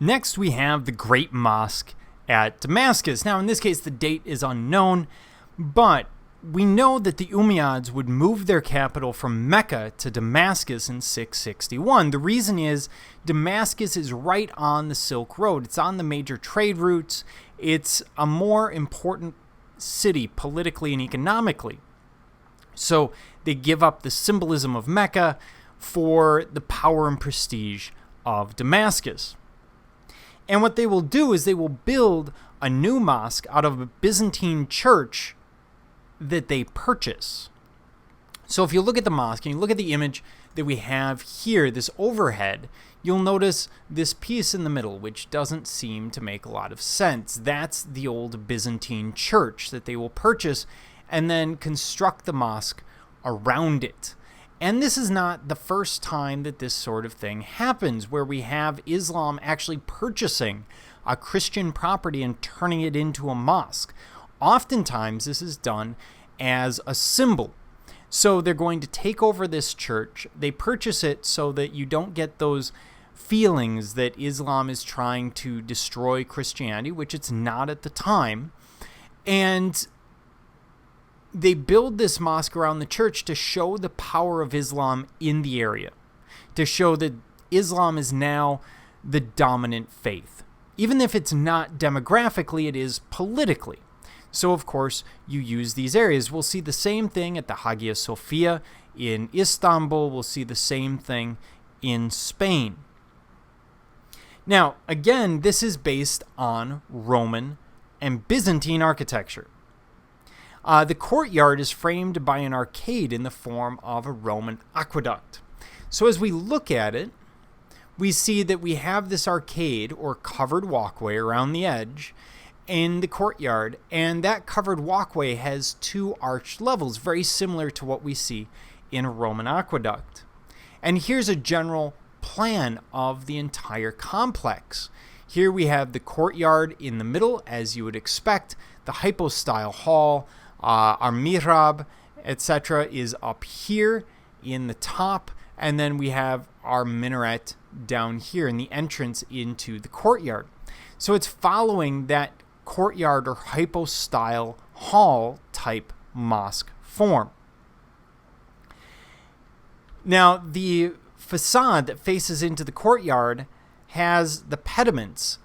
Next, we have the Great Mosque at Damascus. Now, in this case, the date is unknown, but we know that the Umayyads would move their capital from Mecca to Damascus in 661. The reason is Damascus is right on the Silk Road. It's on the major trade routes. It's a more important city politically and economically. So they give up the symbolism of Mecca for the power and prestige of Damascus. And what they will do is they will build a new mosque out of a Byzantine church that they purchase. So if you look at the mosque and you look at the image that we have here, this overhead, you'll notice this piece in the middle, which doesn't seem to make a lot of sense. That's the old Byzantine church that they will purchase and then construct the mosque around it. And this is not the first time that this sort of thing happens, where we have Islam actually purchasing a Christian property and turning it into a mosque. Oftentimes, this is done as a symbol. So they're going to take over this church. They purchase it so that you don't get those feelings that Islam is trying to destroy Christianity, which it's not at the time. And they build this mosque around the church to show the power of Islam in the area, to show that Islam is now the dominant faith. Even if it's not demographically, it is politically. So, of course, you use these areas. We'll see the same thing at the Hagia Sophia in Istanbul. We'll see the same thing in Spain. Now, again, this is based on Roman and Byzantine architecture. The courtyard is framed by an arcade in the form of a Roman aqueduct. So as we look at it, we see that we have this arcade or covered walkway around the edge in the courtyard, and that covered walkway has two arched levels, very similar to what we see in a Roman aqueduct. And here's a general plan of the entire complex. Here we have the courtyard in the middle, as you would expect. The hypostyle hall, our mihrab, etc., is up here in the top, and then we have our minaret down here in the entrance into the courtyard. So it's following that courtyard or hypostyle hall type mosque form. Now, the facade that faces into the courtyard has the pediments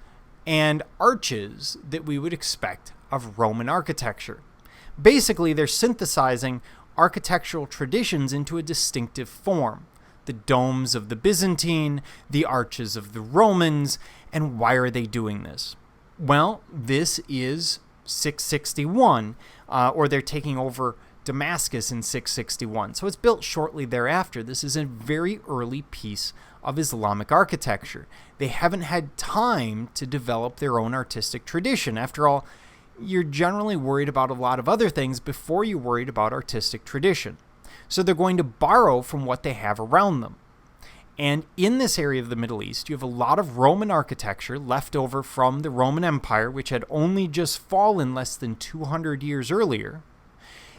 and arches that we would expect of Roman architecture. Basically, they're synthesizing architectural traditions into a distinctive form. The domes of the Byzantine, the arches of the Romans, and why are they doing this? Well, this is 661, or they're taking over Damascus in 661. So it's built shortly thereafter. This is a very early piece of Islamic architecture. They haven't had time to develop their own artistic tradition. After all, you're generally worried about a lot of other things before you're worried about artistic tradition. So they're going to borrow from what they have around them. And in this area of the Middle East, you have a lot of Roman architecture left over from the Roman Empire, which had only just fallen less than 200 years earlier.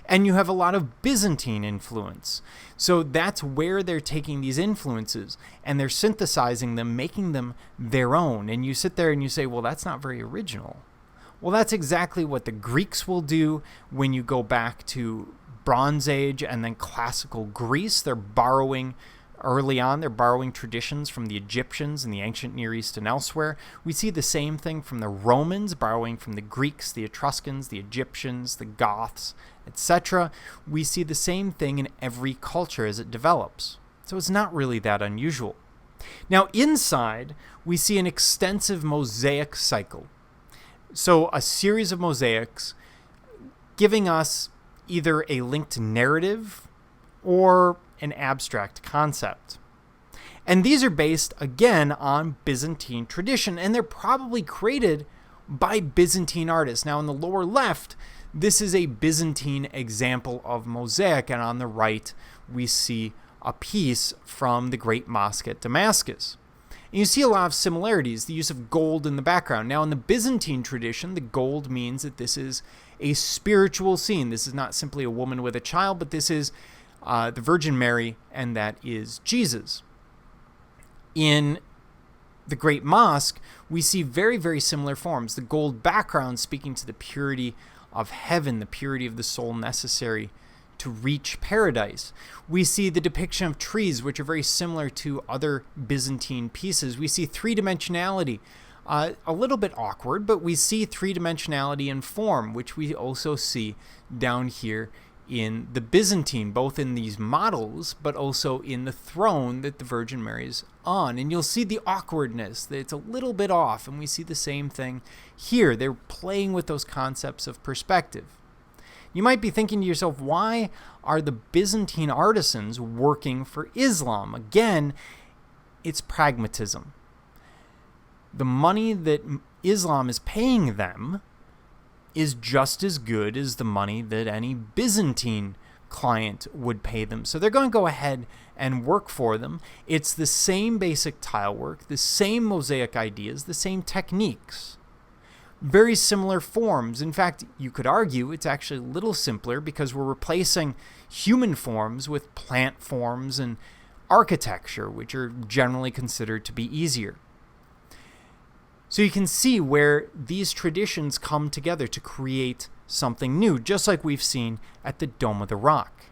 And you have a lot of Byzantine influence. So that's where they're taking these influences and they're synthesizing them, making them their own. And you sit there and you say, well, that's not very original. Well, that's exactly what the Greeks will do when you go back to Bronze Age and then classical Greece. They're borrowing early on, they're borrowing traditions from the Egyptians in the ancient Near East and elsewhere. We see the same thing from the Romans, borrowing from the Greeks, the Etruscans, the Egyptians, the Goths, etc. We see the same thing in every culture as it develops. So it's not really that unusual. Now, inside, we see an extensive mosaic cycle. So a series of mosaics giving us either a linked narrative or an abstract concept. And these are based, again, on Byzantine tradition, and they're probably created by Byzantine artists. Now, in the lower left, this is a Byzantine example of mosaic, and on the right, we see a piece from the Great Mosque at Damascus. And you see a lot of similarities, the use of gold in the background. Now, in the Byzantine tradition, the gold means that this is a spiritual scene. This is not simply a woman with a child, but this is the Virgin Mary, and that is Jesus. In the Great Mosque, we see very, very similar forms. The gold background speaking to the purity of heaven, the purity of the soul necessary to reach paradise. We see the depiction of trees, which are very similar to other Byzantine pieces. We see three-dimensionality, a little bit awkward, but we see three-dimensionality in form, which we also see down here in the Byzantine, both in these models, but also in the throne that the Virgin Mary is on. And you'll see the awkwardness, that it's a little bit off, and we see the same thing here. They're playing with those concepts of perspective. You might be thinking to yourself, why are the Byzantine artisans working for Islam? Again, it's pragmatism. The money that Islam is paying them is just as good as the money that any Byzantine client would pay them. So they're going to go ahead and work for them. It's the same basic tile work, the same mosaic ideas, the same techniques. Very similar forms. In fact, you could argue it's actually a little simpler because we're replacing human forms with plant forms and architecture, which are generally considered to be easier. So you can see where these traditions come together to create something new, just like we've seen at the Dome of the Rock.